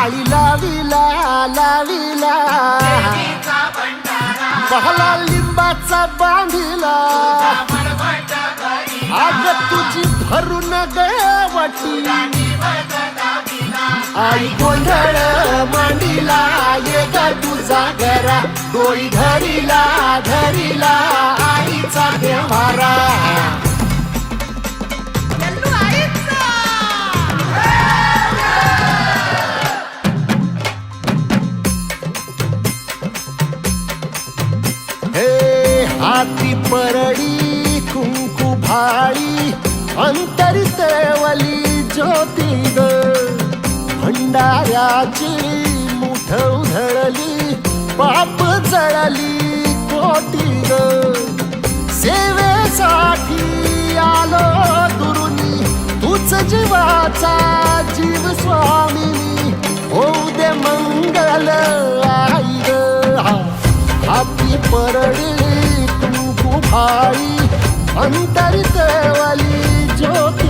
माळी लाविला लाविला बहला लिंबाचा बांधिला आग तुझी भरून गवटी आई गोंधळ मांडीला ये ग तुझा घरा डोई धरीला धरीला आईचा देवारा हे हाती परडी कुंकू भाळी अंतरी तेवली ज्योती ग भंडाऱ्याची मुठ उधळली पाप जळली कोटी ग सेवेसाठी आलो दुरुनी तूच जीवाचा जीव स्वामिनी होऊ दे मंगल आई ग हाती परडी कुंकू भाळी अंतरी तेवली ज्योती